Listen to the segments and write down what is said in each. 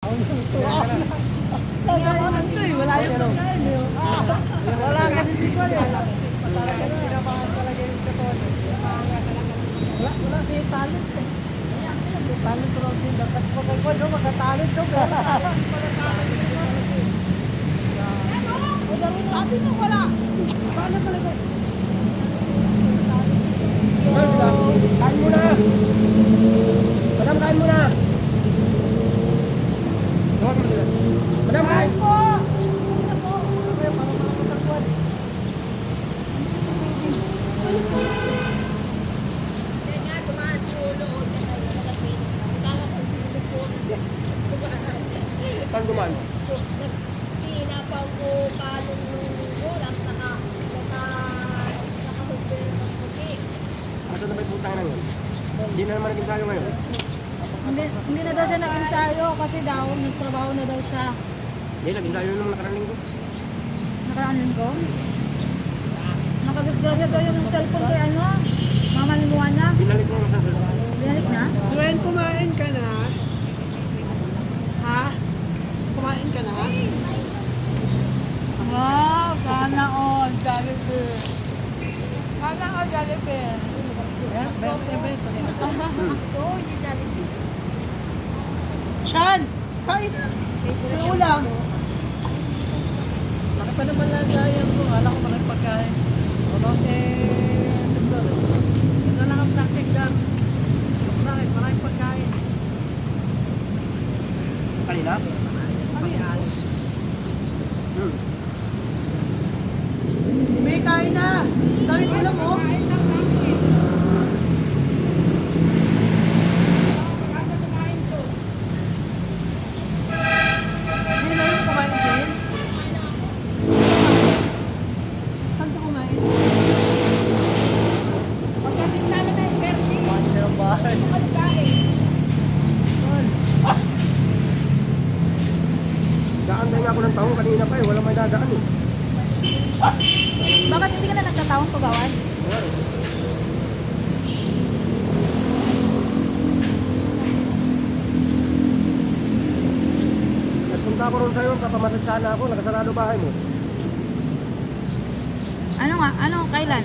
Hindi ako nandito eh. Wala yung pagkain eh. Wala kasi di ko eh. Wala siya talent eh. Talent ko lang siya. Dapat ko kayo magka-talent ko. Sabi mo wala. Paano talaga? Kain muna! Madam, kain muna! Madam, kain! Saan dumaan? Asa na ba yung putang na yun? Hindi na naman naging tayo ngayon. Hindi na daw siya nag-ensayo kasi daw nagtrabaho na daw siya. Hindi, naging tayo nung nakarang linggo. Nakaraan linggo. Nakagagdasya daw yung cellphone kay ano, Mama Limuana. Binalik ko nga sa sasal. Binalik na? Gwen, kumain ka na? Ha? Kumain ka na? Wow, sana all, Jollibee. Sana all, Jollibee. Sean! Kain na! May ulam! Laki pa naman lang sayang ko. Alam ko maraming pagkain. Tapos ito lang ang plastic dyan. Bakit? Maraming pagkain. Kanina? Pagkain. Hmm. May kain na! Dami ulam mo! Hindi na yung kumain din? Saan ka kumain? Kumain na ng bahay. Daan na nga ako ng taong kanina pa eh. Walang may dadaan eh. Bakit hindi ka na nagtatawang pagawan? Nagpunta ako ron sa'yo, papamasal sana ako. Nakasarado bahay mo. Ano nga? Ano? Kailan?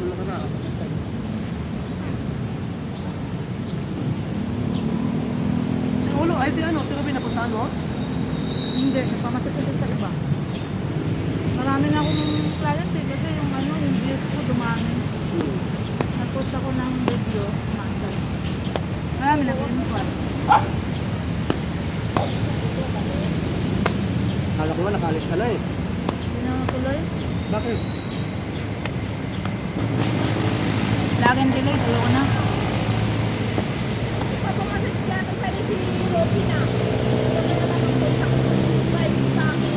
Nakasarado. Si Ulo, ay si ano? Si Ruby napuntahan mo? Hindi, pamasasagot sa iba. Marami na akong client eh, kasi yung ano, yung views ko dumami. Nag-post ako ng video, masal. Marami na akong inquire. Kala ko nga nakalis ka na eh. Hindi na tuloy. Bakit? Lagi ang delay, dalawa na.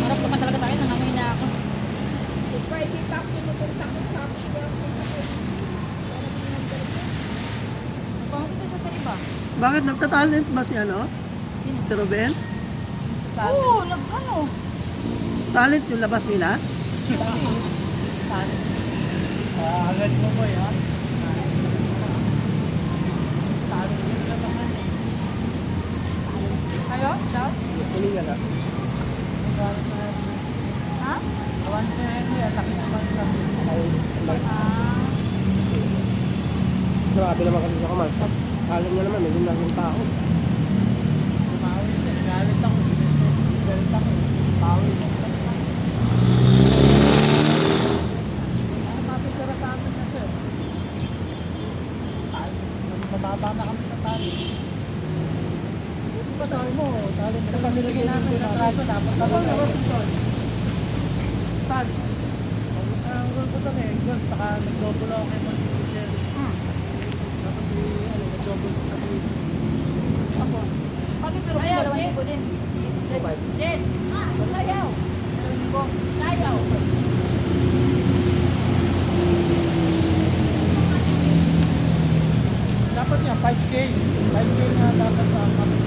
Marap ka pa talaga sa akin, nangangoy na ako. Pumasok siya sa iba. Bakit nagtatalent ba si ano? Sino? Si Ruben? Oo, ano? Talent yung labas nila? Agad mo ba yan? Kayo? Daw? Tuloy nga na. Ha? Awan sa niya, laki naman sa Ah. Grabe naman kasi sa kamal. Alam niya naman, may ginagong tao. Tumawin siya. Galit ako. Binis-binis. Galit ako. Tumawin siya. Mapitira sa amin na siya. Mas mababa na kami sa tali. Buti pa tayo mo. Talent Ito kami lagi namin sa tali. Dapat Ako ako na sa Washington. Stan. Ang goal ko doon eh. Goal. Saka nag-double ako kay Monsignor Jerry. Tapos nag-double ko sa tweet. Ako. Pati si Ruben, 2,000 din. Jen! Sayaw! 2,000. Sayaw! Dapat nga 5K. 5K nga dapat sa kami.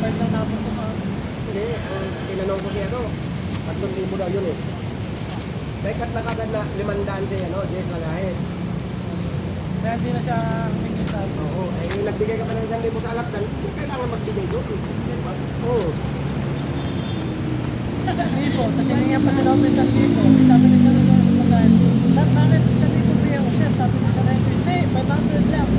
2.5 lang dapat sa mga. Hindi, ang tinanong ko siya, 3,000 daw yun eh. May cut na kagad na 500 siya, Jess Lagahe. Kaya hindi na siya humingi sa nagbigay ka pa ng 1,000 sa alakdan, hindi kailangan magbigay doon. Diba? Oo. Sa libo, tapos hininga pa sila ako sa libo. Sabi ni Sir Rene, bakit sa libo ba yung siya? Sabi ni Sir Rene, hindi, 500 lang.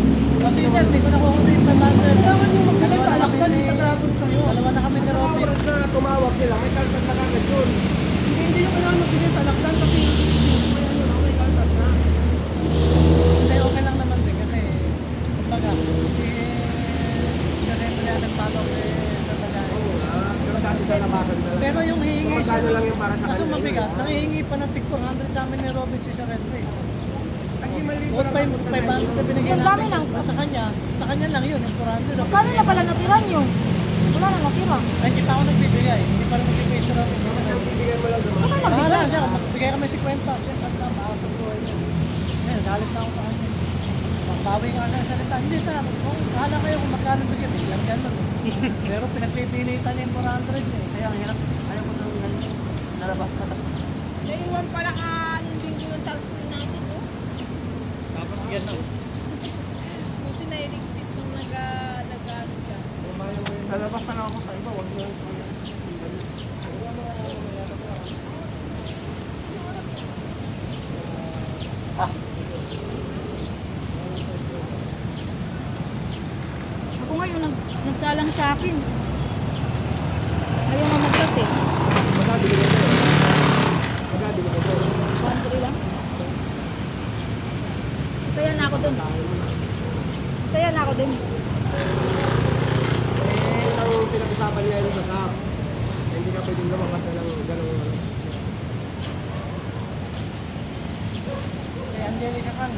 Kasi sir, hindi ko nakuha na yung 500. Kailangan nyo magbigay sa alakdan, sa dragon kayo. Dalawa na kami ni Robin. Oras na tumawag sila, may kaltas na kagad yun. Hindi yung kailangan magbigay sa alakdan kasi may ano na, may kaltas na. Hindi, okay lang naman din kasi kumbaga, si Sir Rene na nagpalok sa tagay. Pero dati sa labasan na lang. Pero yung hihingi siya, Magkano lang yung para sa kaso kanila mabigat, yun, nangihingi pa ng tig 400 sa amin ni Robin si Sir Rene. Kasi mali ko Huwag 500 na binigyan Yung dami namin. lang. Sa kanya lang yun, yung 400. ang Kano na binigyan pala namin. natira nyo? Wala na natira. Ay, hindi pa ako nagbibigay. Hindi pa rin nagbibigay sa Robin. Bibigyan mo lang naman. Baka Bahala nabigay. siya, kung magbigay kami 50, siya saan na, maas ang buhay niya. Ngayon, galit na ako sa kanya. Magbawi nga sa salita. Hindi na, kung bahala kayo kung magkano bigyan, bigyan ganun. Pero pinagpipilitan niya yung 400 niya. Kaya ang hirap, ayaw ko nang nalabas ka tapos. Naiwan pala ka yung linggo yung tarpon natin, no? Tapos yan na. Buti na iligpit nung nag-ano ka. Lalabas na lang ako sa iba, wag na. Ako ngayon, nagsalang sa akin. Ayaw nga magkat eh. Magkano binigay mo? Magkano binigay mo? 1-3 lang. Kaya na ako dun. Kaya na ako dun. Ang pinag-usapan niya yung sa hindi ka pwedeng lumabas na lang gano'n. Kay Angelica Kang,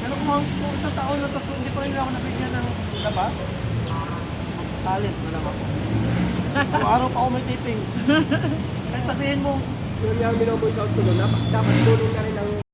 ano kung isang taon na tapos hindi pa rin ako nabigyan ng labas? Talit na lang ako. Araw pa ako may taping. Kahit sabihin mo, Yung yung binoboy sa outdoor, dapat tulong na rin